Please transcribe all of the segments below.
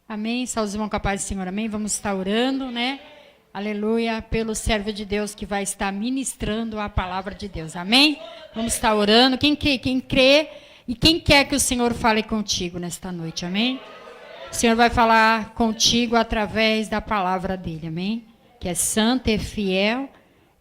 Amém. Saúde, irmão, com a paz do Senhor. Amém. Vamos estar orando, né? Aleluia. Pelo servo de Deus que vai estar ministrando a palavra de Deus. Amém. Vamos estar orando. Quem crê e quem quer que o Senhor fale contigo nesta noite. Amém. O Senhor vai falar contigo através da palavra dele. Amém. Que é santa, é fiel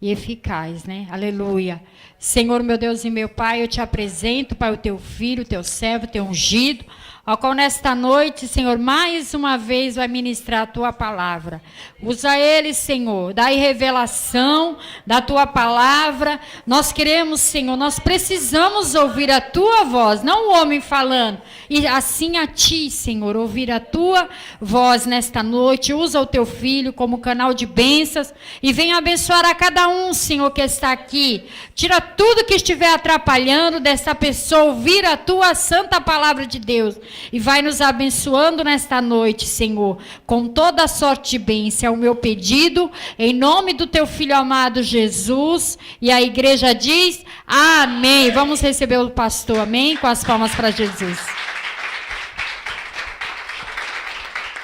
e eficaz, né? Aleluia. Senhor, meu Deus e meu Pai, eu te apresento, Pai, o teu filho, o teu servo, o teu ungido, ao qual nesta noite, Senhor, mais uma vez vai ministrar a tua palavra. Usa ele, Senhor, dai revelação da tua palavra. Nós queremos, Senhor, nós precisamos ouvir a tua voz, não o homem falando. E assim a ti, Senhor, ouvir a tua voz nesta noite. Usa o teu filho como canal de bênçãos e venha abençoar a cada um, Senhor, que está aqui. Tira tudo que estiver atrapalhando dessa pessoa ouvir a tua santa palavra de Deus. E vai nos abençoando nesta noite, Senhor, com toda a sorte de bênção. É o meu pedido, em nome do teu filho amado Jesus. E a igreja diz, amém. Vamos receber o pastor, amém? Com as palmas para Jesus.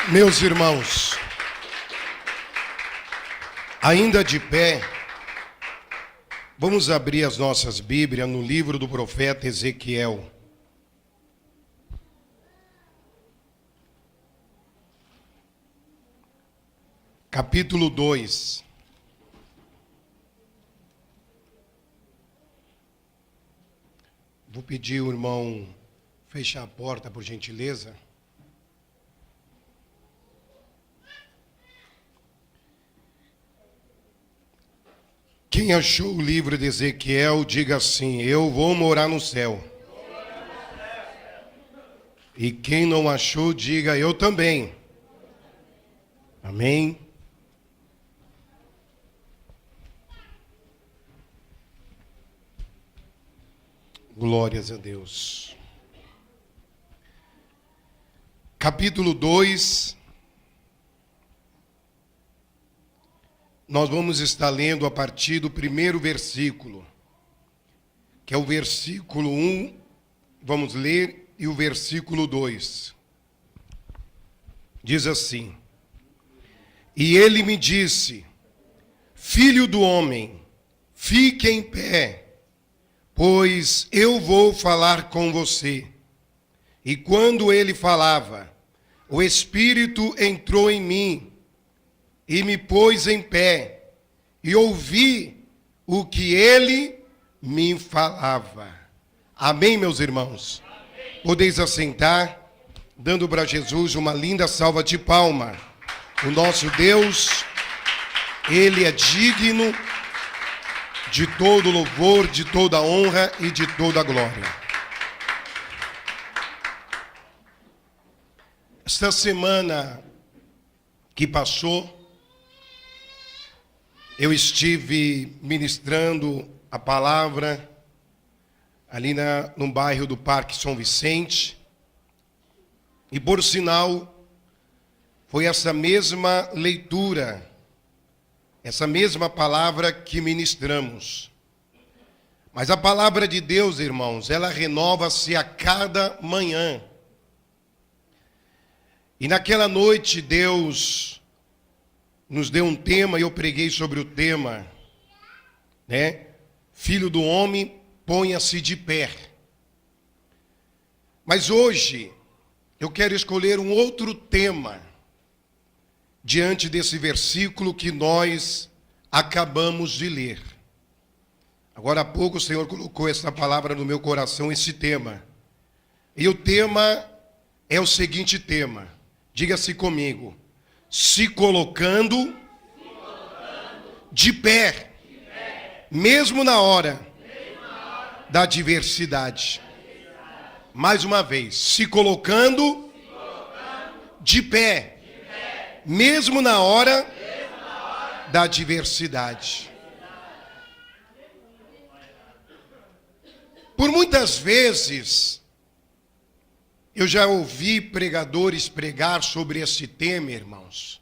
Meus irmãos, ainda de pé, vamos abrir as nossas Bíblias no livro do profeta Ezequiel. Capítulo 2. Vou pedir o irmão fechar a porta, por gentileza. Quem achou o livro de Ezequiel, diga assim: eu vou morar no céu. E quem não achou, diga: eu também. Amém? Glórias a Deus. Capítulo 2. Nós vamos estar lendo a partir do primeiro versículo, que é o versículo 1, vamos ler, e o versículo 2. Diz assim: e ele me disse, filho do homem, fique em pé, pois eu vou falar com você. E quando ele falava, o Espírito entrou em mim, e me pôs em pé, e ouvi o que ele me falava. Amém, meus irmãos? Amém. Podeis assentar, dando para Jesus uma linda salva de palma. O nosso Deus, ele é digno de todo louvor, de toda honra e de toda glória. Esta semana que passou, eu estive ministrando a palavra ali no bairro do Parque São Vicente. E por sinal, foi essa mesma leitura, essa mesma palavra que ministramos. Mas a palavra de Deus, irmãos, ela renova-se a cada manhã. E naquela noite Deus nos deu um tema, e eu preguei sobre o tema, né? Filho do homem, ponha-se de pé. Mas hoje, eu quero escolher um outro tema, diante desse versículo que nós acabamos de ler. Agora há pouco o Senhor colocou essa palavra no meu coração, esse tema. E o tema é o seguinte tema, diga-se comigo: se colocando de pé, mesmo na hora da adversidade. Mais uma vez, se colocando de pé, mesmo na hora da adversidade. Por muitas vezes, eu já ouvi pregadores pregar sobre esse tema, irmãos.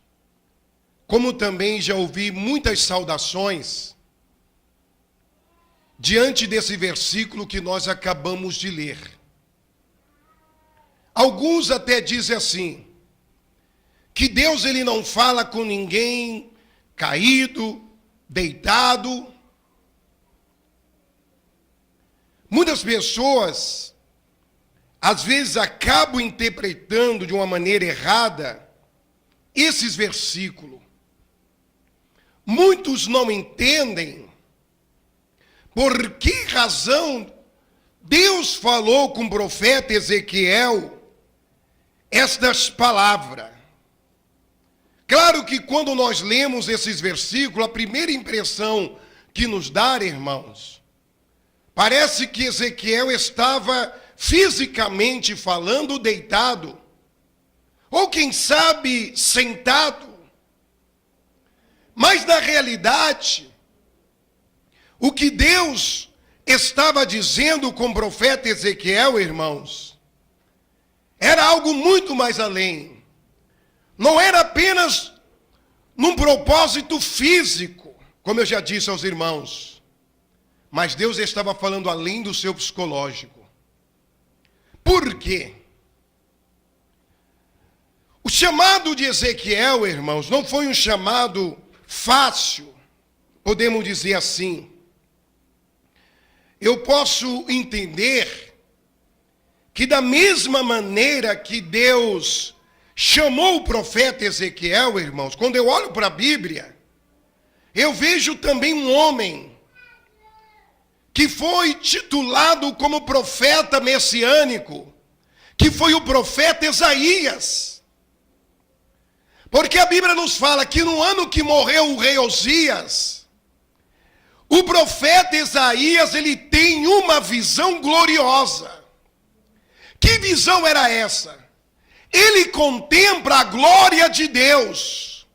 Como também já ouvi muitas saudações diante desse versículo que nós acabamos de ler. Alguns até dizem assim: que Deus ele não fala com ninguém caído, deitado. Muitas pessoas, às vezes, acabam interpretando de uma maneira errada esses versículos. Muitos não entendem por que razão Deus falou com o profeta Ezequiel estas palavras. Claro que quando nós lemos esses versículos, a primeira impressão que nos dá, irmãos, parece que Ezequiel estava fisicamente falando deitado, ou quem sabe sentado. Mas na realidade, o que Deus estava dizendo com o profeta Ezequiel, irmãos, era algo muito mais além. Não era apenas num propósito físico, como eu já disse aos irmãos, mas Deus estava falando além do seu psicológico. Por quê? O chamado de Ezequiel, irmãos, não foi um chamado fácil, podemos dizer assim. Eu posso entender que da mesma maneira que Deus chamou o profeta Ezequiel, irmãos, quando eu olho para a Bíblia, eu vejo também um homem que foi titulado como profeta messiânico, que foi o profeta Isaías. Porque a Bíblia nos fala que no ano que morreu o rei Osias, o profeta Isaías, ele tem uma visão gloriosa. Que visão era essa? Ele contempla a glória de Deus.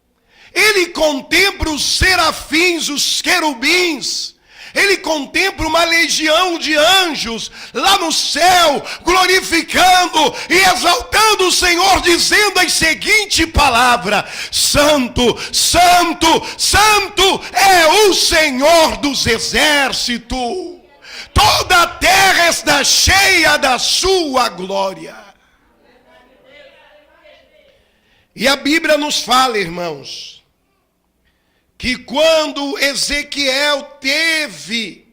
Ele contempla os serafins, os querubins. Ele contempla uma legião de anjos lá no céu, glorificando e exaltando o Senhor, dizendo a seguinte palavra: Santo, Santo, Santo é o Senhor dos exércitos. Toda a terra está cheia da sua glória. E a Bíblia nos fala, irmãos, que quando Ezequiel teve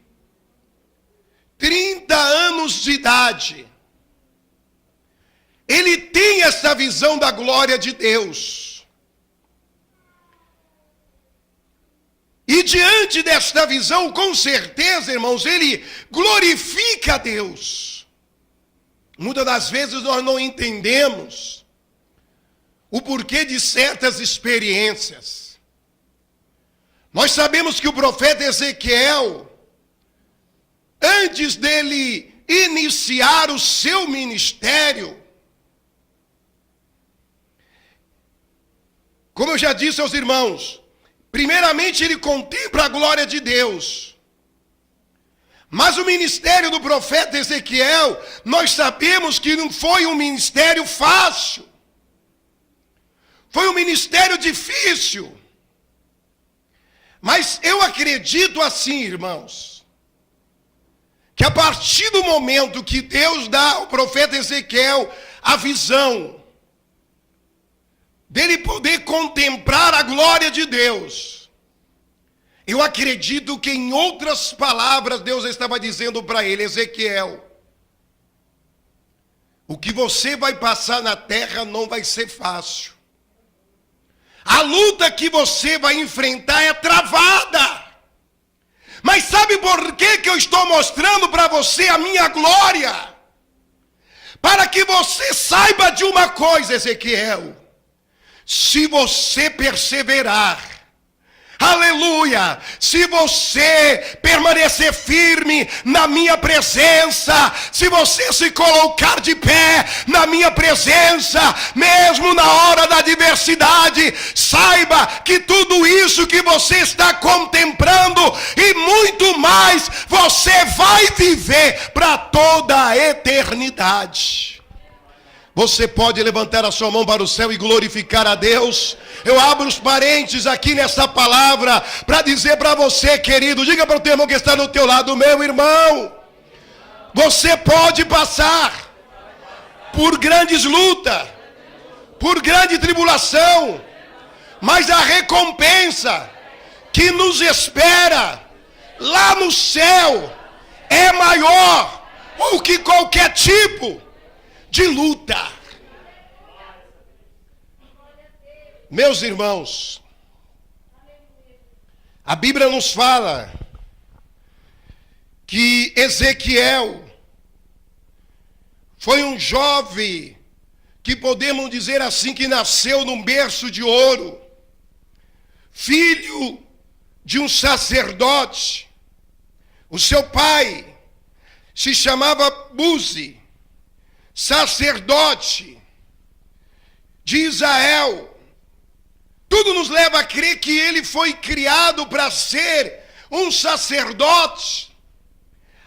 30 anos de idade, ele tem essa visão da glória de Deus. E diante desta visão, com certeza, irmãos, ele glorifica a Deus. Muitas das vezes nós não entendemos o porquê de certas experiências. Nós sabemos que o profeta Ezequiel, antes dele iniciar o seu ministério, como eu já disse aos irmãos, primeiramente ele contempla a glória de Deus. Mas o ministério do profeta Ezequiel, nós sabemos que não foi um ministério fácil. Foi um ministério difícil. Mas eu acredito assim, irmãos, que a partir do momento que Deus dá ao profeta Ezequiel a visão dele poder contemplar a glória de Deus, eu acredito que em outras palavras Deus estava dizendo para ele: Ezequiel, o que você vai passar na terra não vai ser fácil. A luta que você vai enfrentar é travada. Mas sabe por que eu estou mostrando para você a minha glória? Para que você saiba de uma coisa, Ezequiel. Se você perseverar, aleluia, se você permanecer firme na minha presença, se você se colocar de pé na minha presença, mesmo na hora da adversidade, saiba que tudo isso que você está contemplando e muito mais, você vai viver para toda a eternidade. Você pode levantar a sua mão para o céu e glorificar a Deus. Eu abro os parênteses aqui nessa palavra para dizer para você, querido, diga para o teu irmão que está no teu lado: meu irmão, você pode passar por grandes lutas, por grande tribulação, mas a recompensa que nos espera lá no céu é maior do que qualquer tipo de luta. Meus irmãos, a Bíblia nos fala que Ezequiel foi um jovem que podemos dizer assim que nasceu num berço de ouro, filho de um sacerdote. O seu pai se chamava Buzi, sacerdote de Israel. Tudo nos leva a crer que ele foi criado para ser um sacerdote.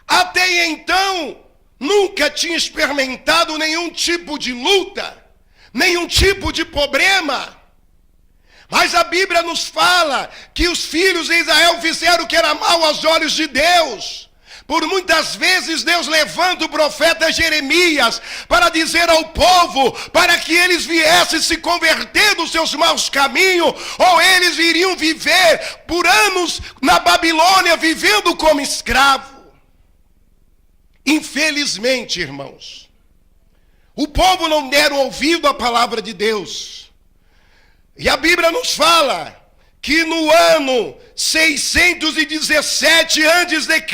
Até então, nunca tinha experimentado nenhum tipo de luta, nenhum tipo de problema. Mas a Bíblia nos fala que os filhos de Israel fizeram o que era mal aos olhos de Deus. Por muitas vezes Deus levanta o profeta Jeremias para dizer ao povo, para que eles viessem se converter dos seus maus caminhos, ou eles iriam viver por anos na Babilônia, vivendo como escravo. Infelizmente, irmãos, o povo não deram ouvido à palavra de Deus. E a Bíblia nos fala que no ano 617 a.C.,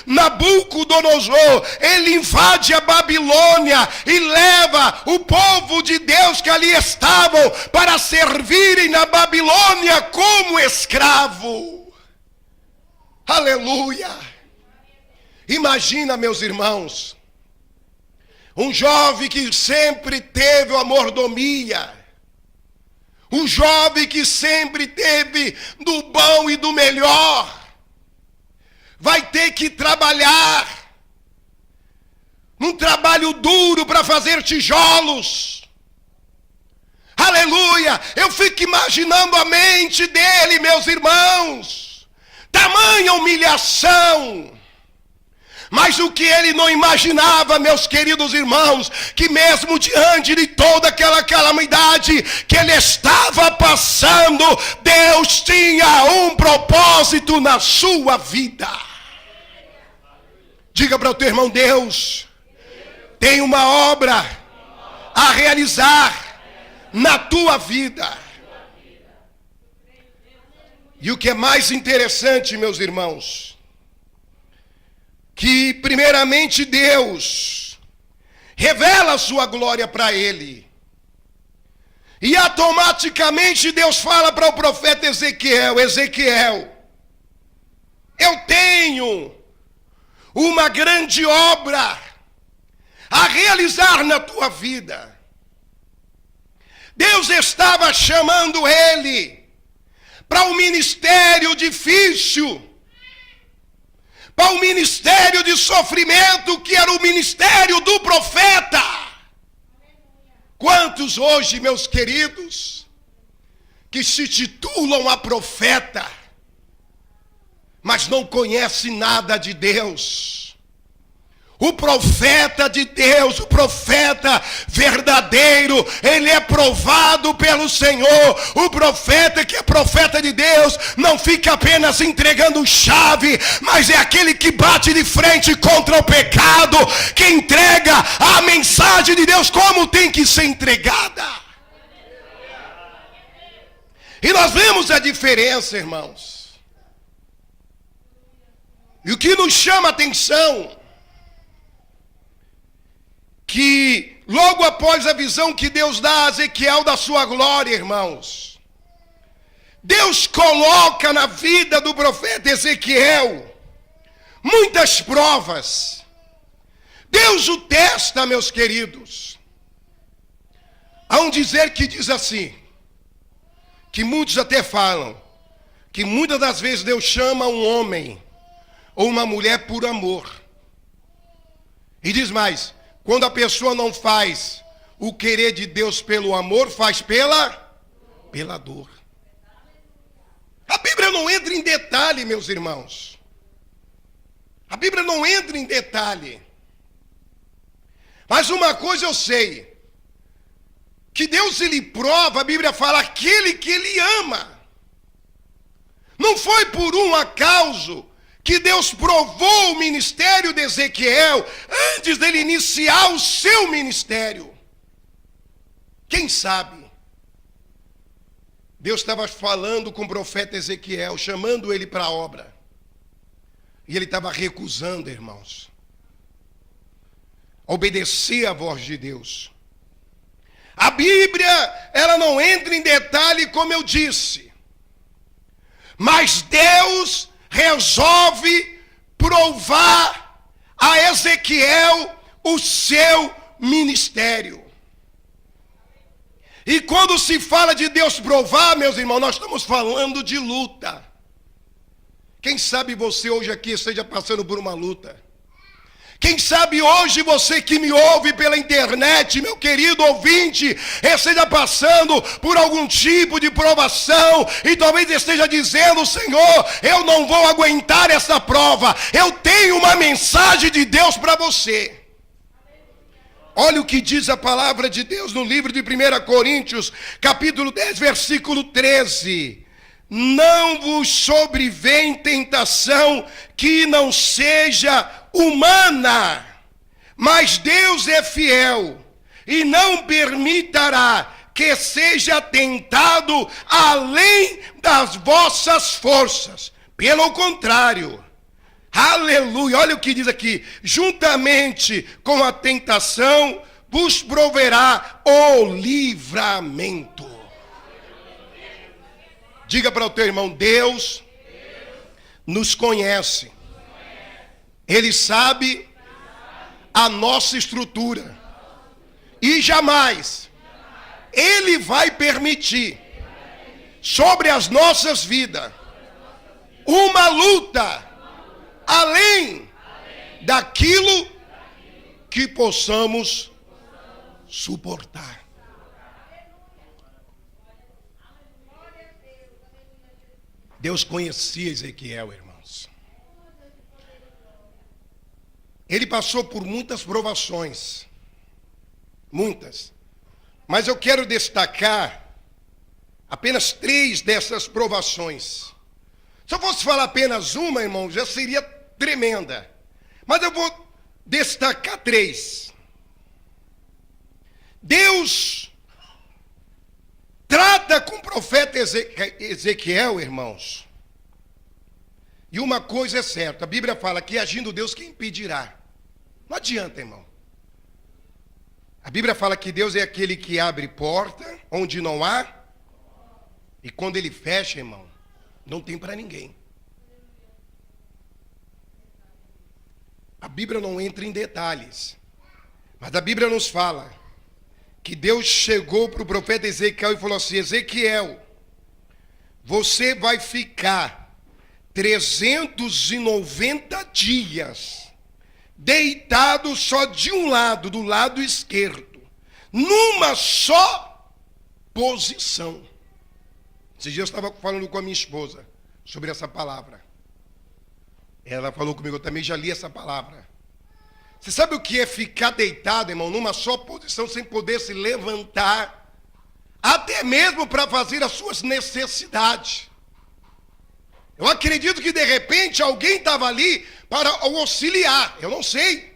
Nabucodonosor, ele invade a Babilônia e leva o povo de Deus que ali estavam para servirem na Babilônia como escravo. Aleluia! Imagina, meus irmãos, um jovem que sempre teve a mordomia, um jovem que sempre teve do bom e do melhor, vai ter que trabalhar num trabalho duro para fazer tijolos. Aleluia! Eu fico imaginando a mente dele, meus irmãos, tamanha humilhação. Mas o que ele não imaginava, meus queridos irmãos, que mesmo diante de toda aquela calamidade que ele estava passando, Deus tinha um propósito na sua vida. Diga para o teu irmão: Deus tem uma obra a realizar na tua vida. E o que é mais interessante, meus irmãos, que primeiramente Deus revela a sua glória para ele. E automaticamente Deus fala para o profeta Ezequiel: Ezequiel, eu tenho uma grande obra a realizar na tua vida. Deus estava chamando ele para um ministério difícil, para o ministério de sofrimento, que era o ministério do profeta. Quantos hoje, meus queridos, que se titulam a profeta, mas não conhecem nada de Deus? O profeta de Deus, o profeta verdadeiro, ele é provado pelo Senhor. O profeta que é profeta de Deus não fica apenas entregando chave, mas é aquele que bate de frente contra o pecado, que entrega a mensagem de Deus como tem que ser entregada. E nós vemos a diferença, irmãos. E o que nos chama a atenção, que logo após a visão que Deus dá a Ezequiel da sua glória, irmãos, Deus coloca na vida do profeta Ezequiel muitas provas. Deus o testa, meus queridos. Há um dizer que diz assim, que muitos até falam, que muitas das vezes Deus chama um homem ou uma mulher por amor. E diz mais: quando a pessoa não faz o querer de Deus pelo amor, faz pela dor. A Bíblia não entra em detalhe, meus irmãos. A Bíblia não entra em detalhe. Mas uma coisa eu sei: que Deus ele prova, a Bíblia fala, aquele que ele ama. Não foi por um acaso que Deus provou o ministério de Ezequiel antes dele iniciar o seu ministério. Quem sabe? Deus estava falando com o profeta Ezequiel, chamando ele para a obra. E ele estava recusando, irmãos, obedecer à voz de Deus. A Bíblia, ela não entra em detalhe, como eu disse. Mas Deus resolve provar a Ezequiel o seu ministério. E quando se fala de Deus provar, meus irmãos, nós estamos falando de luta. Quem sabe você hoje aqui esteja passando por uma luta. Quem sabe hoje você que me ouve pela internet, meu querido ouvinte, esteja passando por algum tipo de provação e talvez esteja dizendo, Senhor, eu não vou aguentar essa prova. Eu tenho uma mensagem de Deus para você. Olha o que diz a palavra de Deus no livro de 1 Coríntios, capítulo 10, versículo 13. Não vos sobrevém tentação que não seja humana, mas Deus é fiel e não permitirá que seja tentado além das vossas forças. Pelo contrário, aleluia, olha o que diz aqui, juntamente com a tentação vos proverá o livramento. Diga para o teu irmão, Deus nos conhece. Ele sabe a nossa estrutura. E jamais Ele vai permitir sobre as nossas vidas uma luta além daquilo que possamos suportar. Deus conhecia Ezequiel, irmãos. Ele passou por muitas provações. Muitas. Mas eu quero destacar apenas 3 dessas provações. Se eu fosse falar apenas uma, irmão, já seria tremenda. Mas eu vou destacar 3. Deus trata com o profeta Ezequiel, irmãos. E uma coisa é certa, a Bíblia fala que agindo Deus, quem impedirá? Não adianta, irmão. A Bíblia fala que Deus é aquele que abre porta onde não há. E quando Ele fecha, irmão, não tem para ninguém. A Bíblia não entra em detalhes. Mas a Bíblia nos fala que Deus chegou para o profeta Ezequiel e falou assim, Ezequiel, você vai ficar 390 dias deitado só de um lado, do lado esquerdo, numa só posição. Esses dias eu estava falando com a minha esposa sobre essa palavra. Ela falou comigo, eu também já li essa palavra. Você sabe o que é ficar deitado, irmão, numa só posição, sem poder se levantar, até mesmo para fazer as suas necessidades? Eu acredito que de repente alguém estava ali para o auxiliar, eu não sei.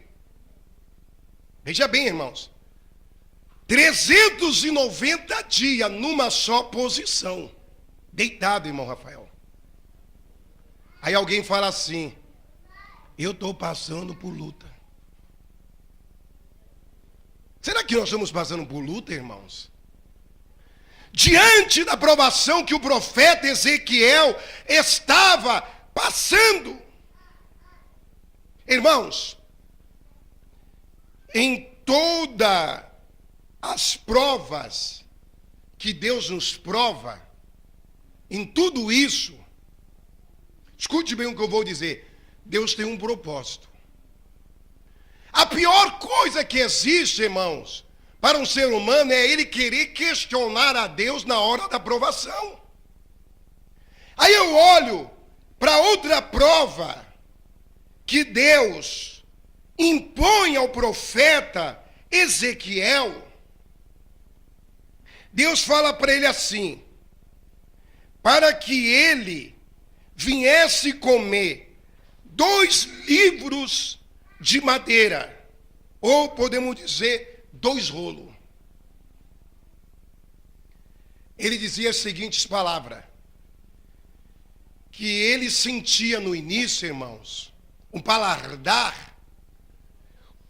Veja bem, irmãos, 390 dias numa só posição, deitado, irmão Rafael. Aí alguém fala assim, eu estou passando por luta. Será que nós estamos passando por luta, irmãos? Diante da provação que o profeta Ezequiel estava passando. Irmãos, em todas as provas que Deus nos prova, em tudo isso, escute bem o que eu vou dizer, Deus tem um propósito. A pior coisa que existe, irmãos, para um ser humano é ele querer questionar a Deus na hora da provação. Aí eu olho para outra prova que Deus impõe ao profeta Ezequiel. Deus fala para ele assim: para que ele viesse comer 2 livros de madeira, ou podemos dizer 2 rolos. Ele dizia as seguintes palavras: que ele sentia no início, irmãos, um paladar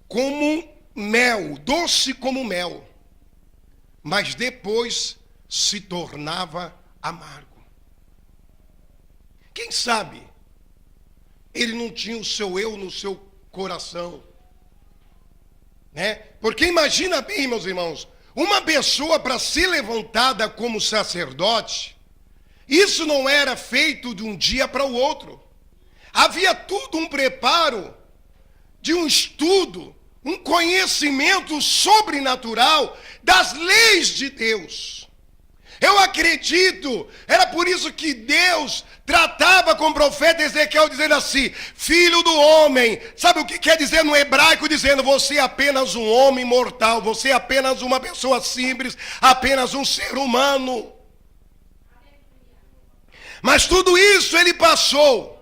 como mel, doce como mel, mas depois se tornava amargo. Quem sabe ele não tinha o seu eu no seu coração, né? Porque imagina bem, meus irmãos, uma pessoa para ser levantada como sacerdote, isso não era feito de um dia para o outro. Havia tudo um preparo de um estudo, um conhecimento sobrenatural das leis de Deus. Eu acredito, era por isso que Deus tratava com o profeta Ezequiel dizendo assim: filho do homem. Sabe o que quer dizer no hebraico? Dizendo: você é apenas um homem mortal, você é apenas uma pessoa simples, apenas um ser humano. Mas tudo isso ele passou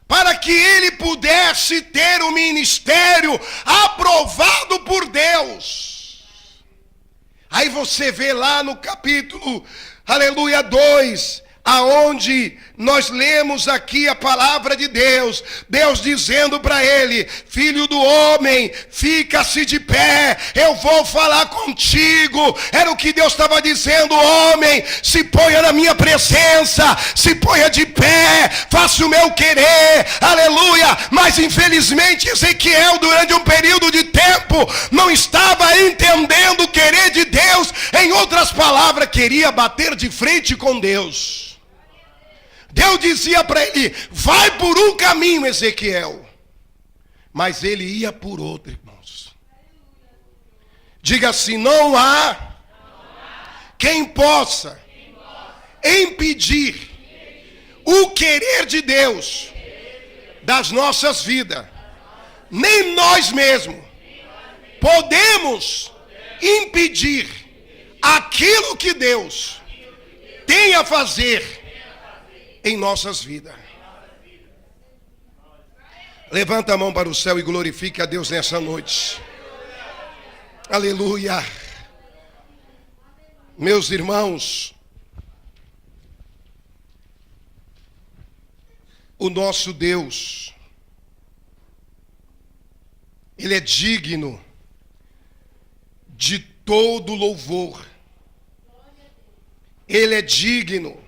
para que ele pudesse ter um ministério aprovado por Deus. Aí você vê lá no capítulo, aleluia, 2, aonde nós lemos aqui a palavra de Deus, Deus dizendo para ele: filho do homem, fica-se de pé, eu vou falar contigo. Era o que Deus estava dizendo: homem, se ponha na minha presença, se ponha de pé, faça o meu querer, aleluia. Mas infelizmente Ezequiel, durante um período de tempo, não estava entendendo o querer de Deus. Em outras palavras, queria bater de frente com Deus. Deus dizia para ele: vai por um caminho, Ezequiel. Mas ele ia por outro, irmãos. Diga assim: não há quem possa impedir o querer de Deus das nossas vidas. Nem nós mesmos podemos impedir aquilo que Deus tem a fazer em nossas vidas. Levanta a mão para o céu e glorifique a Deus nessa noite. Aleluia. Meus irmãos, o nosso Deus, Ele é digno de todo louvor. Ele é digno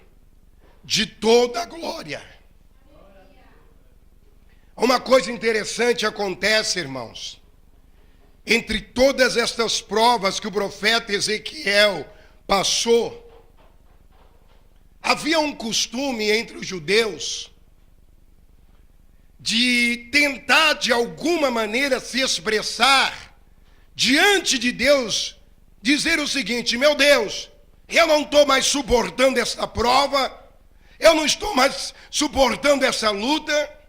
de toda a glória. Uma coisa interessante acontece, irmãos. Entre todas estas provas que o profeta Ezequiel passou, havia um costume entre os judeus de tentar de alguma maneira se expressar diante de Deus, dizer o seguinte: meu Deus, eu não estou mais suportando essa prova, eu não estou mais suportando essa luta.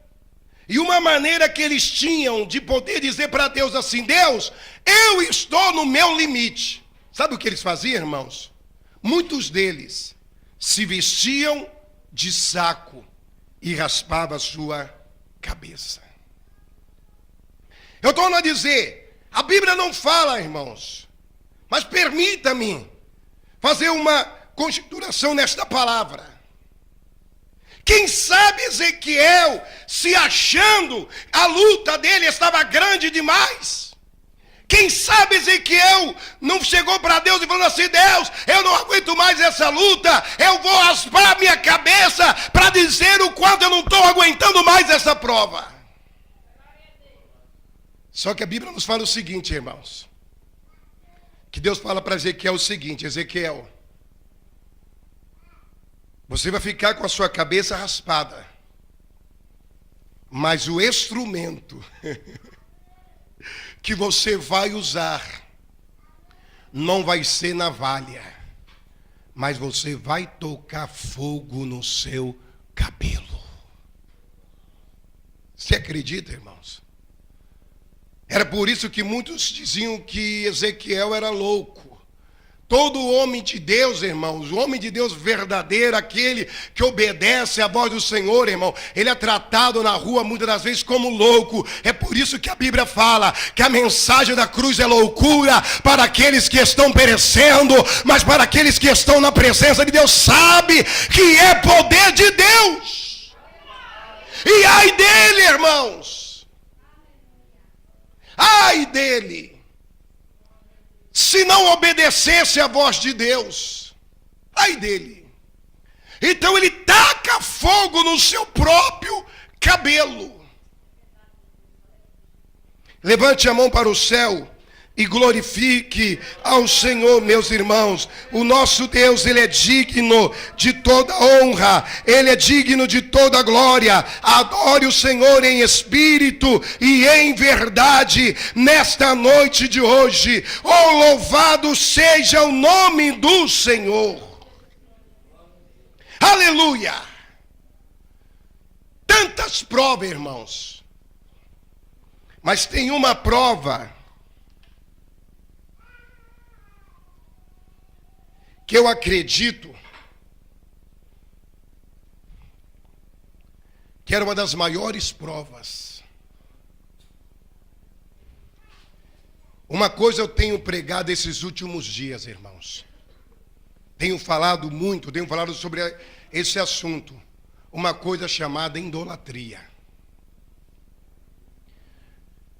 E uma maneira que eles tinham de poder dizer para Deus assim: Deus, eu estou no meu limite. Sabe o que eles faziam, irmãos? Muitos deles se vestiam de saco e raspavam a sua cabeça. Eu torno a dizer, a Bíblia não fala, irmãos, mas permita-me fazer uma conjecturação nesta palavra. Quem sabe Ezequiel, se achando a luta dele estava grande demais. Quem sabe Ezequiel não chegou para Deus e falou assim: Deus, eu não aguento mais essa luta, eu vou raspar minha cabeça para dizer o quanto eu não estou aguentando mais essa prova. Só que a Bíblia nos fala o seguinte, irmãos, que Deus fala para Ezequiel o seguinte: Ezequiel, você vai ficar com a sua cabeça raspada, mas o instrumento que você vai usar não vai ser navalha, mas você vai tocar fogo no seu cabelo. Você acredita, irmãos? Era por isso que muitos diziam que Ezequiel era louco. Todo homem de Deus, irmãos, o homem de Deus verdadeiro, aquele que obedece à voz do Senhor, irmão, ele é tratado na rua muitas das vezes como louco. É por isso que a Bíblia fala que a mensagem da cruz é loucura para aqueles que estão perecendo, mas para aqueles que estão na presença de Deus, sabe que é poder de Deus. E ai dele, irmãos, ai dele, se não obedecesse à voz de Deus, ai dele. Então ele taca fogo no seu próprio cabelo. Levante a mão para o céu e glorifique ao Senhor, meus irmãos. O nosso Deus, Ele é digno de toda honra, Ele é digno de toda glória. Adore o Senhor em espírito e em verdade nesta noite de hoje. Oh, louvado seja o nome do Senhor. Aleluia! Tantas provas, irmãos, mas tem uma prova que eu acredito que era uma das maiores provas. Uma coisa eu tenho pregado esses últimos dias, irmãos. Tenho falado muito, tenho falado sobre esse assunto. Uma coisa chamada idolatria.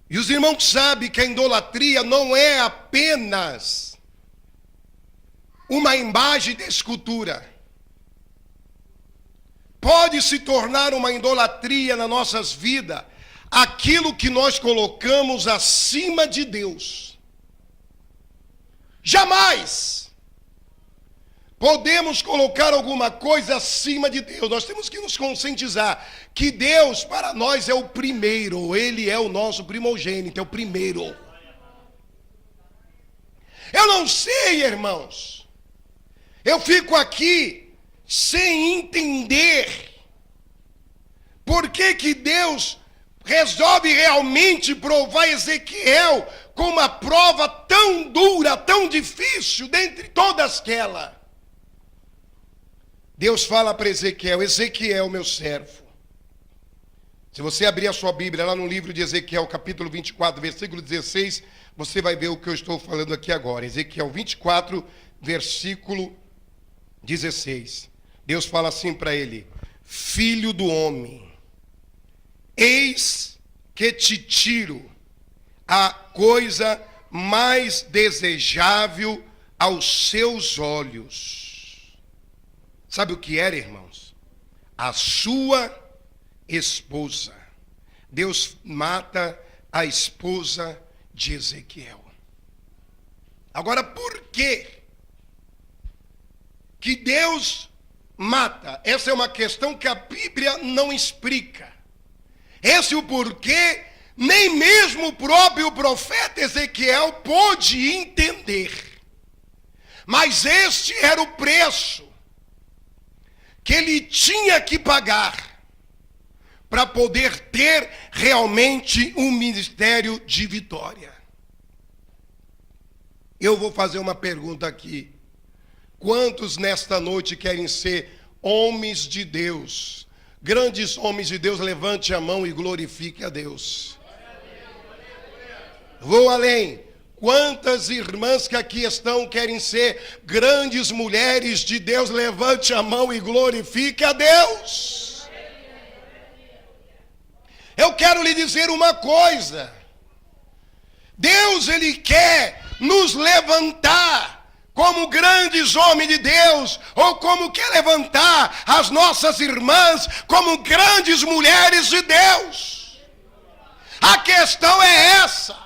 E os irmãos sabem que a idolatria não é apenas uma imagem de escultura. Pode se tornar uma idolatria nas nossas vidas aquilo que nós colocamos acima de Deus. Jamais podemos colocar alguma coisa acima de Deus. Nós temos que nos conscientizar que Deus para nós é o primeiro, Ele é o nosso primogênito, é o primeiro. Eu não sei, irmãos, eu fico aqui sem entender por que Deus resolve realmente provar Ezequiel com uma prova tão dura, tão difícil, dentre todas aquelas. Deus fala para Ezequiel: Ezequiel, meu servo. Se você abrir a sua Bíblia lá no livro de Ezequiel, capítulo 24, versículo 16, você vai ver o que eu estou falando aqui agora. Ezequiel 24, versículo 16. Deus fala assim para ele: filho do homem, eis que te tiro a coisa mais desejável aos seus olhos. Sabe o que era, irmãos? A sua esposa. Deus mata a esposa de Ezequiel. Agora, por quê que Deus mata? Essa é uma questão que a Bíblia não explica. Esse é o porquê nem mesmo o próprio profeta Ezequiel pôde entender. Mas este era o preço que ele tinha que pagar para poder ter realmente um ministério de vitória. Eu vou fazer uma pergunta aqui. Quantos nesta noite querem ser homens de Deus? Grandes homens de Deus, levante a mão e glorifique a Deus. Vou além. Quantas irmãs que aqui estão querem ser grandes mulheres de Deus? Levante a mão e glorifique a Deus. Eu quero lhe dizer uma coisa. Deus, Ele quer nos levantar como grandes homens de Deus, ou como quer levantar as nossas irmãs como grandes mulheres de Deus. A questão é essa.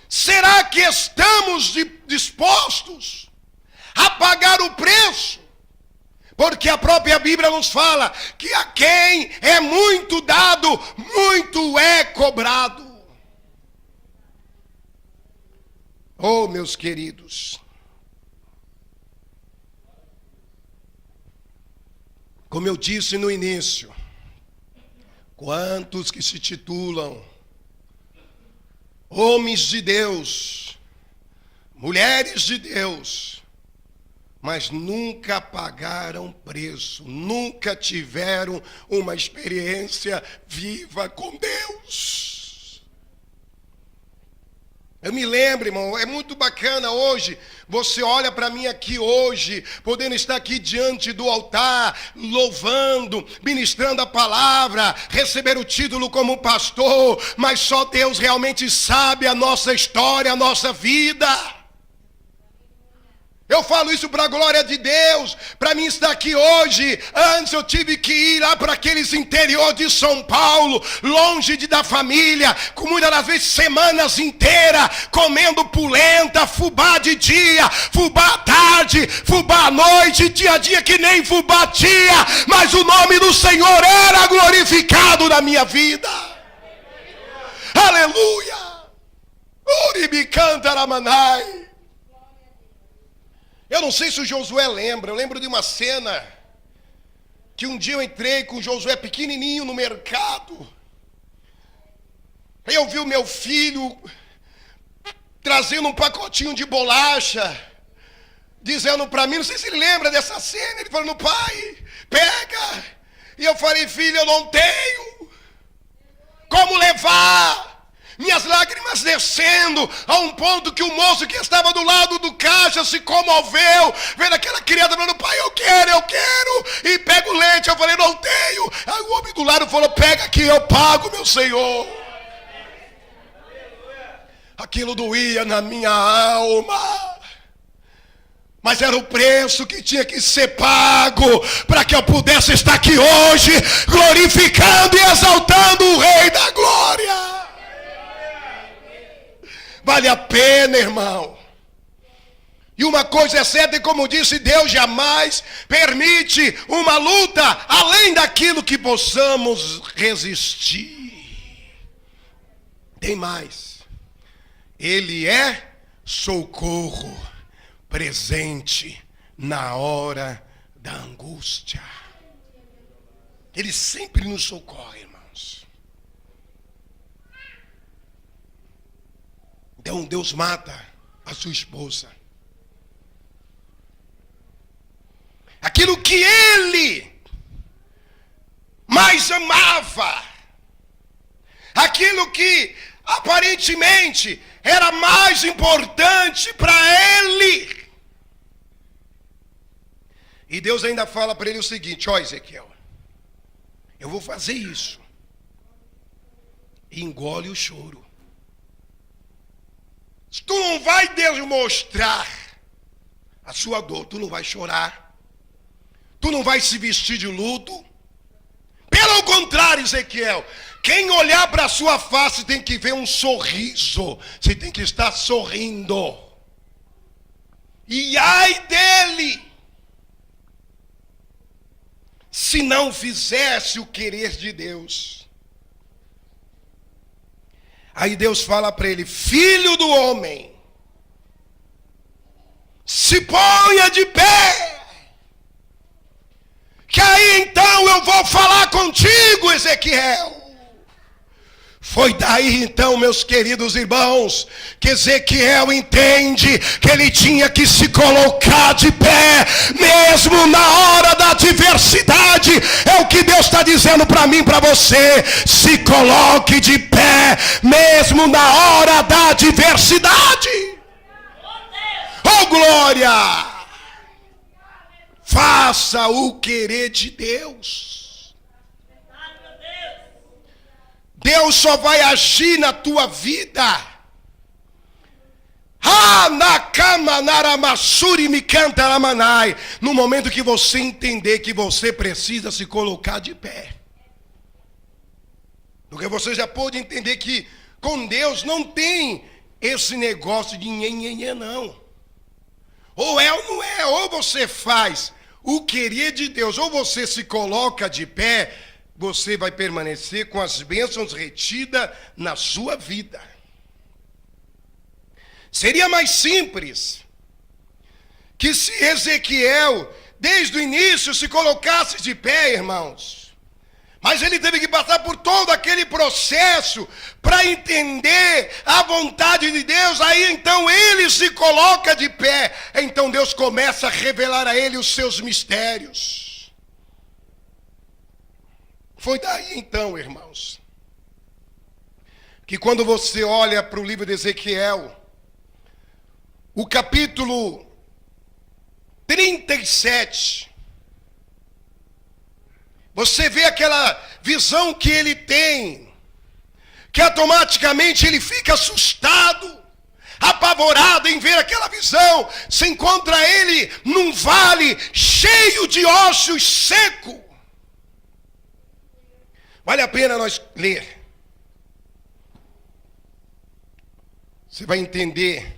Será que estamos dispostos a pagar o preço? Porque a própria Bíblia nos fala que a quem é muito dado, muito é cobrado. Oh, meus queridos, como eu disse no início, quantos que se titulam homens de Deus, mulheres de Deus, mas nunca pagaram preço, nunca tiveram uma experiência viva com Deus. Eu me lembro, irmão, é muito bacana hoje, você olha para mim aqui hoje, podendo estar aqui diante do altar, louvando, ministrando a palavra, receber o título como pastor, mas só Deus realmente sabe a nossa história, a nossa vida. Eu falo isso para a glória de Deus, para mim estar aqui hoje. Antes eu tive que ir lá para aqueles interior de São Paulo, longe da família, com muitas das vezes semanas inteiras, comendo polenta, fubá de dia, fubá à tarde, fubá à noite, dia a dia que nem fubá tinha, mas o nome do Senhor era glorificado na minha vida. Aleluia! Uribicantaramanai. Eu não sei se o Josué lembra, eu lembro de uma cena que um dia eu entrei com o Josué pequenininho no mercado. Aí eu vi o meu filho trazendo um pacotinho de bolacha, dizendo para mim, não sei se ele lembra dessa cena, ele falando, pai, pega. E eu falei, filho, eu não tenho como levar. Minhas lágrimas descendo a um ponto que o moço que estava do lado do caixa se comoveu, vendo aquela criança falando, pai, eu quero, e pega o leite. Eu falei, não tenho. Aí o homem do lado falou, pega aqui, eu pago, meu Senhor. Aquilo doía na minha alma, mas era o preço que tinha que ser pago para que eu pudesse estar aqui hoje, glorificando e exaltando o Rei da Glória. Vale a pena, irmão. E uma coisa é certa, e como disse, Deus jamais permite uma luta além daquilo que possamos resistir. Tem mais. Ele é socorro presente na hora da angústia. Ele sempre nos socorre, irmãos. Então Deus mata a sua esposa. Aquilo que ele mais amava, aquilo que aparentemente era mais importante para ele. E Deus ainda fala para ele o seguinte, ó Ezequiel, eu vou fazer isso. E engole o choro. Se tu não vai demonstrar a sua dor, tu não vai chorar, tu não vai se vestir de luto. Pelo contrário, Ezequiel, quem olhar para a sua face tem que ver um sorriso, você tem que estar sorrindo. E ai dele, se não fizesse o querer de Deus. Aí Deus fala para ele, filho do homem, se ponha de pé, que aí então eu vou falar contigo, Ezequiel. Foi daí então, meus queridos irmãos, que Ezequiel entende que ele tinha que se colocar de pé, mesmo na hora da adversidade. É o que Deus está dizendo para mim, para você. Se coloque de pé, mesmo na hora da adversidade. Oh glória! Faça o querer de Deus. Deus só vai agir na tua vida no momento que você entender que você precisa se colocar de pé. Porque você já pode entender que com Deus não tem esse negócio de nhenhenhê não. Ou é ou não é, ou você faz o querer de Deus, ou você se coloca de pé, você vai permanecer com as bênçãos retidas na sua vida. Seria mais simples que se Ezequiel, desde o início, se colocasse de pé, irmãos. Mas ele teve que passar por todo aquele processo para entender a vontade de Deus. Aí então ele se coloca de pé. Então Deus começa a revelar a ele os seus mistérios. Foi daí então, irmãos, que quando você olha para o livro de Ezequiel, o capítulo 37... você vê aquela visão que ele tem, que automaticamente ele fica assustado, apavorado em ver aquela visão. Se encontra ele num vale cheio de ossos secos. Vale a pena nós ler. Você vai entender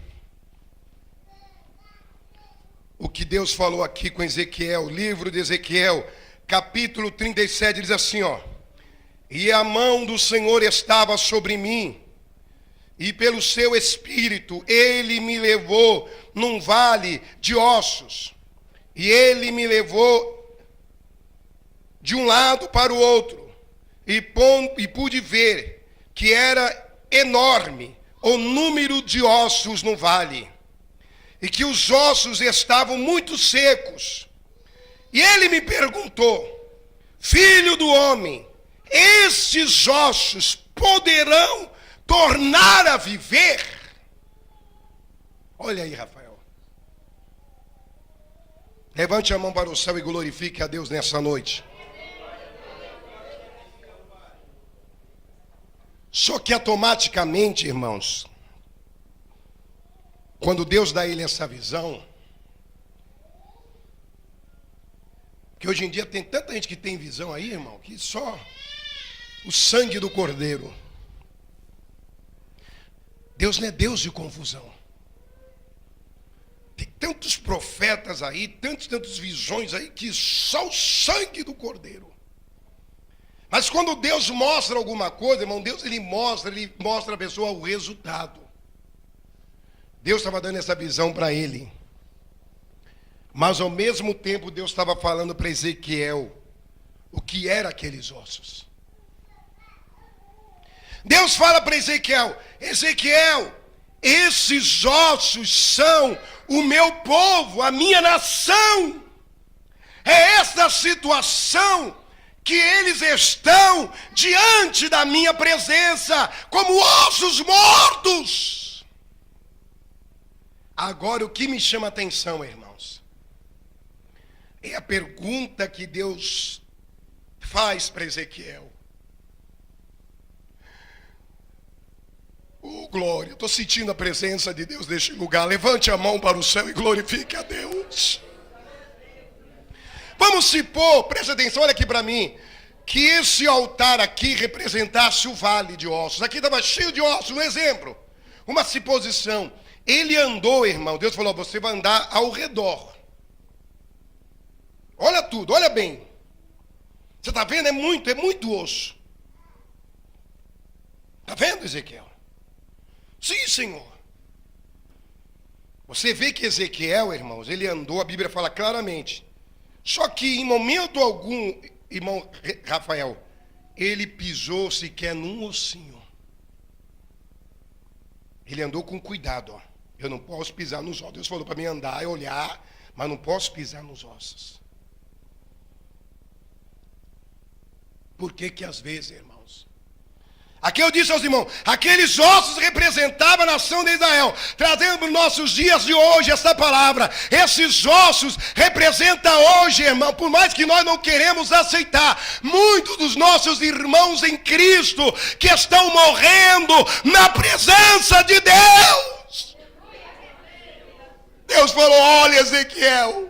o que Deus falou aqui com Ezequiel, o livro de Ezequiel, capítulo 37, diz assim, ó: e a mão do Senhor estava sobre mim, e pelo seu espírito ele me levou num vale de ossos, e ele me levou de um lado para o outro, e pude ver que era enorme o número de ossos no vale, e que os ossos estavam muito secos. E ele me perguntou: filho do homem, estes ossos poderão tornar a viver? Olha aí, Rafael. Levante a mão para o céu e glorifique a Deus nessa noite. Só que automaticamente, irmãos, quando Deus dá a ele essa visão, que hoje em dia tem tanta gente que tem visão aí, irmão, que só o sangue do Cordeiro. Deus não é Deus de confusão. Tem tantos profetas aí, tantas visões aí, que só o sangue do Cordeiro. Mas quando Deus mostra alguma coisa, irmão, Deus ele mostra a pessoa o resultado. Deus estava dando essa visão para ele. Mas ao mesmo tempo Deus estava falando para Ezequiel o que eram aqueles ossos. Deus fala para Ezequiel: Ezequiel, esses ossos são o meu povo, a minha nação. É essa situação que eles estão diante da minha presença, como ossos mortos. Agora o que me chama a atenção, irmãos, é a pergunta que Deus faz para Ezequiel. Oh, glória, estou sentindo a presença de Deus neste lugar. Levante a mão para o céu e glorifique a Deus. Vamos supor, preste atenção, olha aqui para mim, que esse altar aqui representasse o vale de ossos. Aqui estava cheio de ossos, um exemplo, uma suposição. Ele andou, irmão, Deus falou: você vai andar ao redor. Olha tudo, olha bem. Você está vendo? É muito osso. Está vendo, Ezequiel? Sim, Senhor. Você vê que Ezequiel, irmãos, ele andou, a Bíblia fala claramente. Só que em momento algum, irmão Rafael, ele pisou sequer num ossinho. Ele andou com cuidado, ó. Eu não posso pisar nos ossos. Deus falou para mim andar e olhar, mas não posso pisar nos ossos. Por que que às vezes, irmãos? Aqui eu disse aos irmãos, aqueles ossos representavam a nação de Israel. Trazendo para os nossos dias de hoje essa palavra. Esses ossos representam hoje, irmão, por mais que nós não queremos aceitar, muitos dos nossos irmãos em Cristo que estão morrendo na presença de Deus. Deus falou: olha, Ezequiel,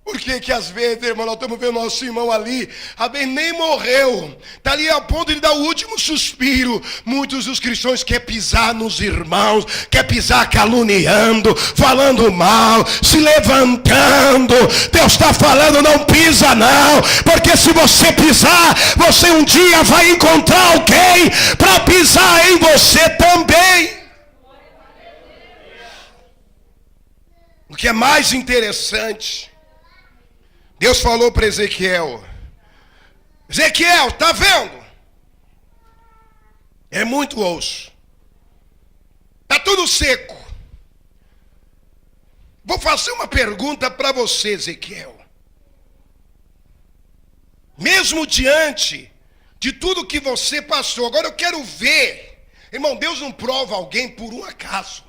por que às vezes, irmão, nós estamos vendo nosso irmão ali, a vez nem morreu, está ali a ponto de dar o último suspiro. Muitos dos cristãos querem pisar nos irmãos, quer pisar caluniando, falando mal, se levantando. Deus está falando: não pisa não, porque se você pisar, você um dia vai encontrar alguém para pisar em você também. O que é mais interessante, Deus falou para Ezequiel: Ezequiel, está vendo? É muito osso. Está tudo seco. Vou fazer uma pergunta para você, Ezequiel. Mesmo diante de tudo que você passou, agora eu quero ver. Irmão, Deus não prova alguém por um acaso.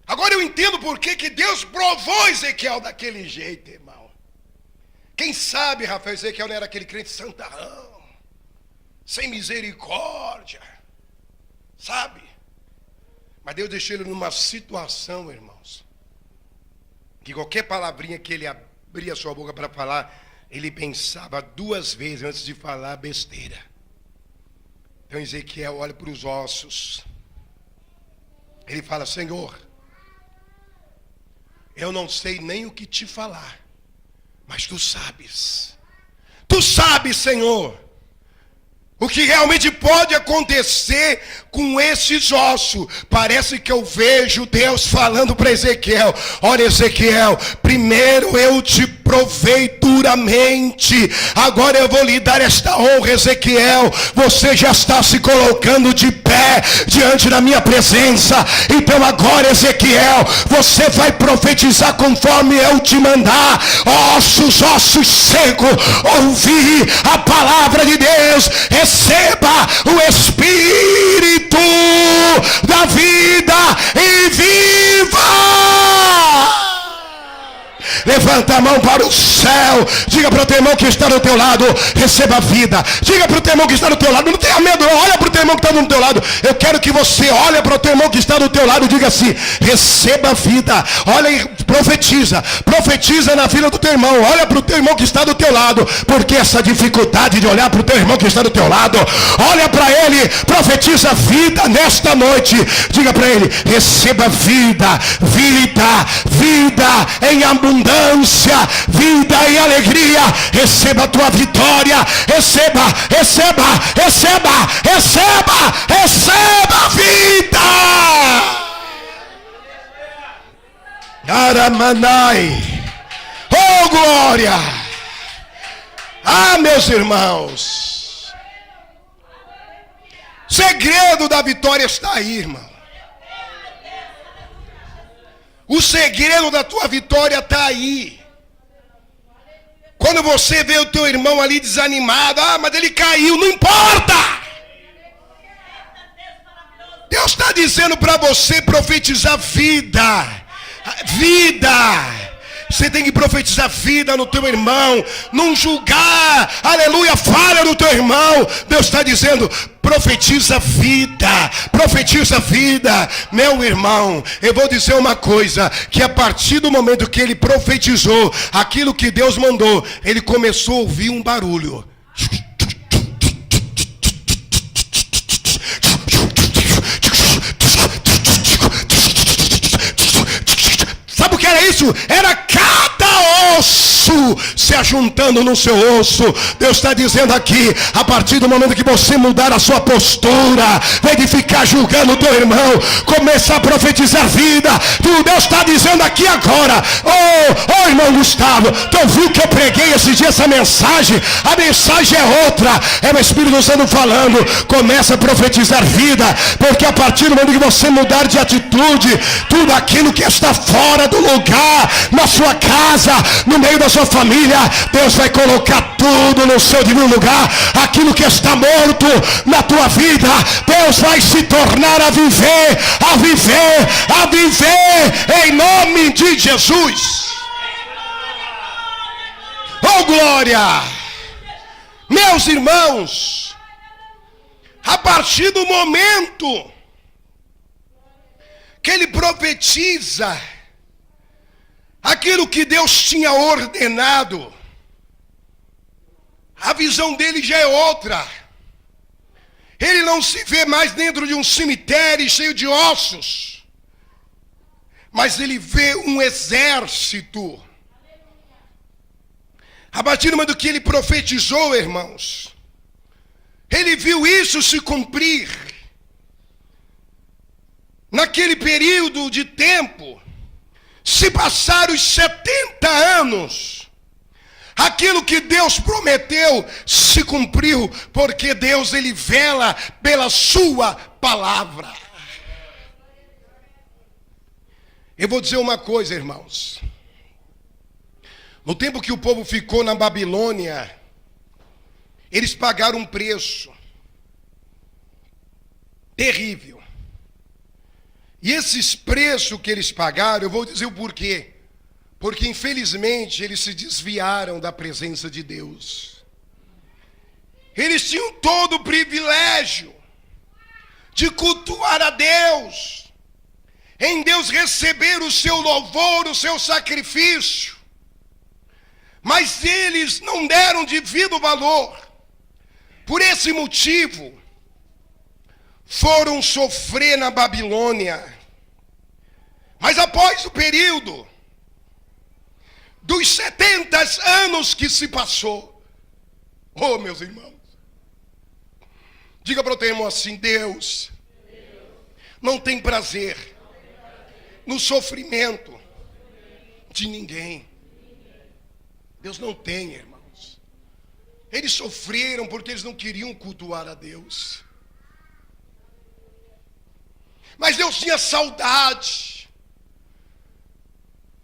Agora eu entendo por que Deus provou Ezequiel daquele jeito, irmão. Quem sabe, Rafael, Ezequiel não era aquele crente santarrão, sem misericórdia, sabe? Mas Deus deixou ele numa situação, irmãos, que qualquer palavrinha que ele abria a sua boca para falar, ele pensava 2 vezes antes de falar besteira. Então Ezequiel olha para os ossos. Ele fala: Senhor, eu não sei nem o que te falar, mas tu sabes. Tu sabes, Senhor, o que realmente pode acontecer com esses ossos. Parece que eu vejo Deus falando para Ezequiel: olha, Ezequiel, primeiro eu te provei duramente, agora eu vou lhe dar esta honra. Ezequiel, você já está se colocando de pé diante da minha presença. Então agora, Ezequiel, você vai profetizar conforme eu te mandar. Ossos, ossos secos, ouvi a palavra de Deus. Receba o Espírito da vida e viva! Levanta a mão para o céu. Diga para o teu irmão que está do teu lado: receba a vida. Diga para o teu irmão que está do teu lado: não tenha medo, olha para o teu irmão que está do teu lado. Eu quero que você olhe para o teu irmão que está do teu lado e diga assim: receba a vida. Olha e profetiza. Profetiza na vida do teu irmão. Olha para o teu irmão que está do teu lado. Porque essa dificuldade de olhar para o teu irmão que está do teu lado, olha para ele, profetiza a vida nesta noite. Diga para ele: receba vida, vida, vida em abundância, vida e alegria. Receba a tua vitória. Receba, receba, receba, receba, receba a vida. Aramanai. Oh, glória. Ah, meus irmãos, o segredo da vitória está aí, irmão. O segredo da tua vitória está aí. Quando você vê o teu irmão ali desanimado: ah, mas ele caiu, não importa. Deus está dizendo para você profetizar vida. Vida. Você tem que profetizar vida no teu irmão, não julgar, aleluia, falha no teu irmão. Deus está dizendo: profetiza vida, profetiza vida. Meu irmão, eu vou dizer uma coisa, que a partir do momento que ele profetizou aquilo que Deus mandou, ele começou a ouvir um barulho. Sabe o que era isso? Era cada osso se ajuntando no seu osso. Deus está dizendo aqui: a partir do momento que você mudar a sua postura, vai de ficar julgando o teu irmão, começar a profetizar vida. Deus está dizendo aqui agora: oh irmão Gustavo, tu ouviu que eu preguei esse dia essa mensagem? A mensagem é outra, é o Espírito Santo falando. Começa a profetizar vida, porque a partir do momento que você mudar de atitude, tudo aquilo que está fora do lugar, na sua casa, no meio da sua família, Deus vai colocar tudo no seu devido lugar. Aquilo que está morto na tua vida, Deus vai se tornar a viver, a viver, a viver, em nome de Jesus. Oh, glória! Meus irmãos, a partir do momento que ele profetiza aquilo que Deus tinha ordenado, a visão dele já é outra. Ele não se vê mais dentro de um cemitério cheio de ossos, mas ele vê um exército. A partir do momento que ele profetizou, irmãos, ele viu isso se cumprir. Naquele período de tempo, se passaram os 70 anos, Aquilo que Deus prometeu se cumpriu, porque Deus, ele vela pela sua palavra. Eu vou dizer uma coisa, irmãos. No tempo que o povo ficou na Babilônia, eles pagaram um preço terrível. E esses preços que eles pagaram, eu vou dizer o porquê. Porque infelizmente eles se desviaram da presença de Deus. Eles tinham todo o privilégio de cultuar a Deus, em Deus receber o seu louvor, o seu sacrifício. Mas eles não deram devido valor. Por esse motivo, foram sofrer na Babilônia. Mas após o período dos 70 anos que se passou, oh, meus irmãos, diga para o teu irmão assim: Deus não tem prazer no sofrimento de ninguém. Deus não tem, irmãos. Eles sofreram porque eles não queriam cultuar a Deus. Mas Deus tinha saudade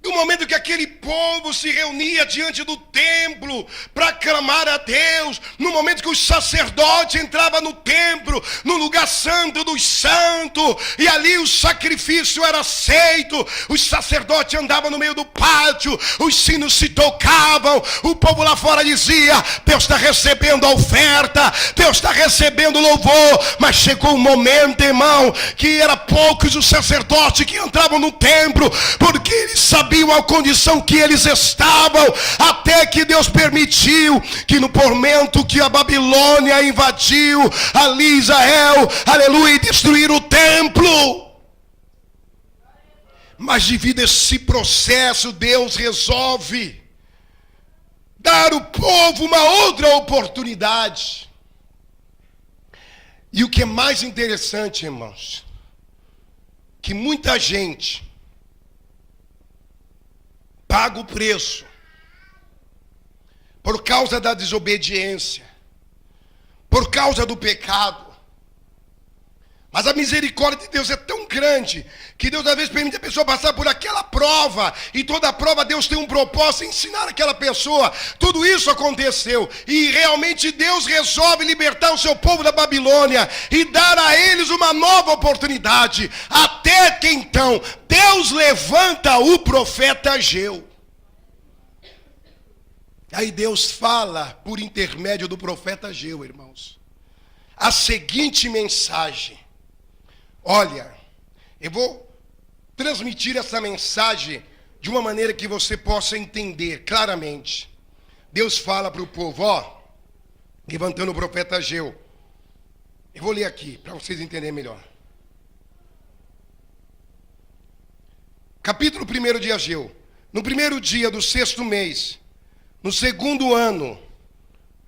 do momento que aquele povo se reunia diante do templo para clamar a Deus, no momento que o sacerdote entrava no templo, no lugar santo dos santos, e ali o sacrifício era aceito, os sacerdotes andavam no meio do pátio, os sinos se tocavam, o povo lá fora dizia: Deus está recebendo a oferta, Deus está recebendo louvor. Mas chegou um momento, irmão, que era poucos os sacerdotes que entravam no templo, porque eles sabiam a condição que eles estavam, até que Deus permitiu que no momento que a Babilônia invadiu ali Israel, aleluia, e destruir o templo. Mas devido a esse processo, Deus resolve dar ao povo uma outra oportunidade. E o que é mais interessante, irmãos, que muita gente paga o preço por causa da desobediência, por causa do pecado. Mas a misericórdia de Deus é tão grande que Deus às vezes permite a pessoa passar por aquela prova, e toda prova Deus tem um propósito, ensinar aquela pessoa. Tudo isso aconteceu e realmente Deus resolve libertar o seu povo da Babilônia e dar a eles uma nova oportunidade. Até que então Deus levanta o profeta Ageu. Aí Deus fala por intermédio do profeta Ageu, irmãos, a seguinte mensagem. Olha, eu vou transmitir essa mensagem de uma maneira que você possa entender claramente. Deus fala para o povo, levantando o profeta Ageu. Eu vou ler aqui, para vocês entenderem melhor. Capítulo 1 de Ageu. No primeiro dia do 6º mês, no 2º ano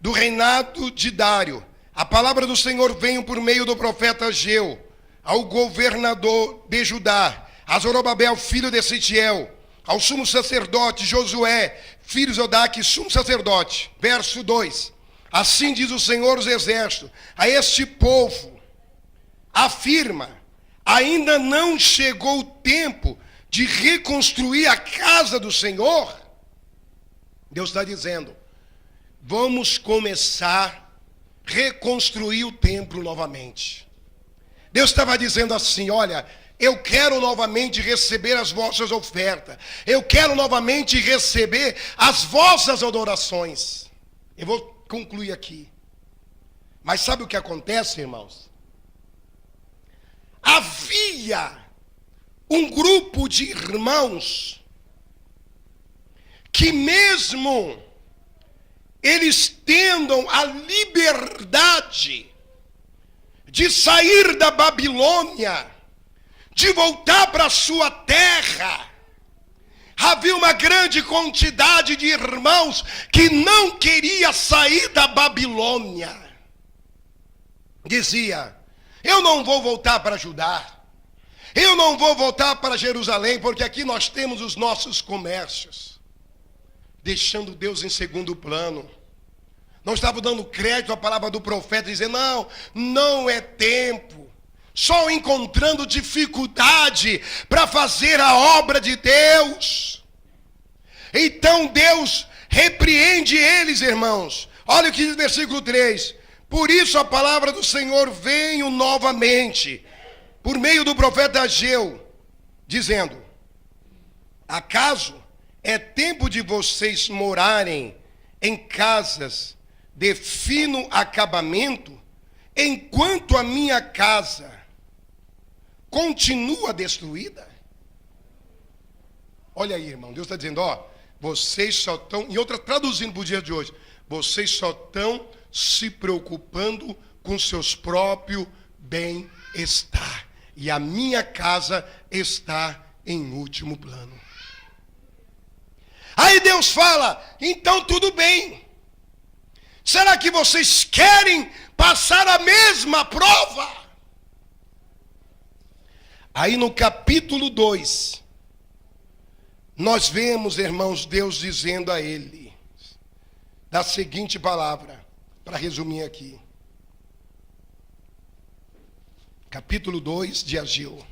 do reinado de Dário, a palavra do Senhor veio por meio do profeta Ageu ao governador de Judá, a Zorobabel, filho de Sealtiel, ao sumo sacerdote Josué, filho de Zodaque, sumo sacerdote. Verso 2. Assim diz o Senhor dos Exércitos a este povo, afirma: ainda não chegou o tempo de reconstruir a casa do Senhor? Deus está dizendo: vamos começar a reconstruir o templo novamente. Deus estava dizendo assim: olha, eu quero novamente receber as vossas ofertas. Eu quero novamente receber as vossas adorações. Eu vou concluir aqui. Mas sabe o que acontece, irmãos? Havia um grupo de irmãos que mesmo eles tendo a liberdade de sair da Babilônia, de voltar para a sua terra, havia uma grande quantidade de irmãos que não queria sair da Babilônia. Dizia: eu não vou voltar para Judá, eu não vou voltar para Jerusalém, porque aqui nós temos os nossos comércios. deixando Deus em segundo plano. Não estavam dando crédito à palavra do profeta, dizendo, não é tempo. Só encontrando dificuldade para fazer a obra de Deus. Então Deus repreende eles, irmãos. Olha o que diz o versículo 3. Por isso a palavra do Senhor veio novamente, por meio do profeta Ageu, dizendo, acaso é tempo de vocês morarem em casas de fino acabamento, enquanto a minha casa continua destruída? Olha aí, irmão, Deus está dizendo, vocês só estão, em outra, traduzindo para o dia de hoje, vocês só estão se preocupando com seus próprios bem-estar. E a minha casa está em último plano. Aí Deus fala, então tudo bem. Será que vocês querem passar a mesma prova? Aí no capítulo 2, nós vemos, irmãos, Deus dizendo a ele, da seguinte palavra, para resumir aqui. Capítulo 2 de Ageu.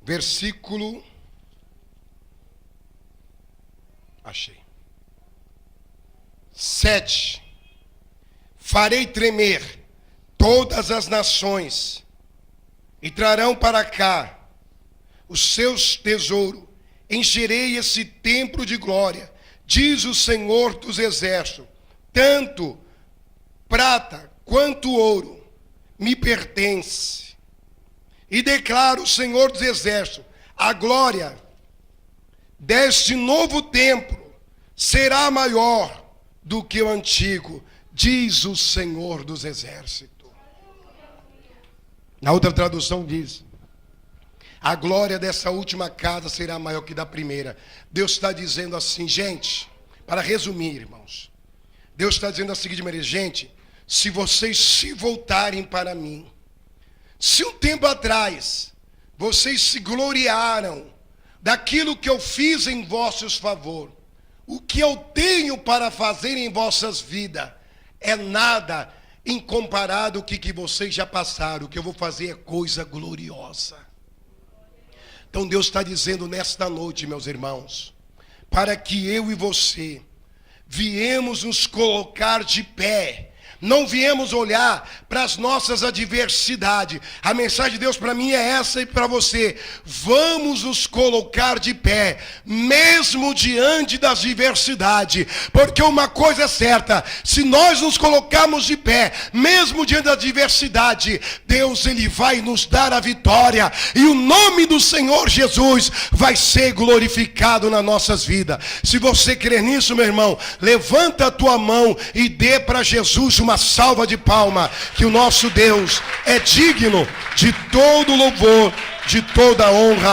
Versículo, achei, 7. Farei tremer todas as nações e trarão para cá os seus tesouros. Encherei esse templo de glória, diz o Senhor dos exércitos. Tanto prata quanto ouro me pertence. E declara o Senhor dos exércitos, a glória deste novo templo será maior do que o antigo, diz o Senhor dos exércitos. Na outra tradução diz, a glória dessa última casa será maior que da primeira. Deus está dizendo assim, gente, para resumir, irmãos, Deus está dizendo a seguinte maneira, gente, se vocês se voltarem para mim, se um tempo atrás vocês se gloriaram daquilo que eu fiz em vossos favor, o que eu tenho para fazer em vossas vidas é nada incomparado ao que vocês já passaram. O que eu vou fazer é coisa gloriosa. Então Deus está dizendo nesta noite, meus irmãos, para que eu e você viemos nos colocar de pé, não viemos olhar para as nossas adversidades. A mensagem de Deus para mim é essa e para você. Vamos nos colocar de pé, mesmo diante das adversidades. Porque uma coisa é certa, se nós nos colocarmos de pé, mesmo diante da adversidade, Deus ele vai nos dar a vitória. E o nome do Senhor Jesus vai ser glorificado nas nossas vidas. Se você crer nisso, meu irmão, levanta a tua mão e dê para Jesus uma salva de palma, que o nosso Deus é digno de todo louvor, de toda honra.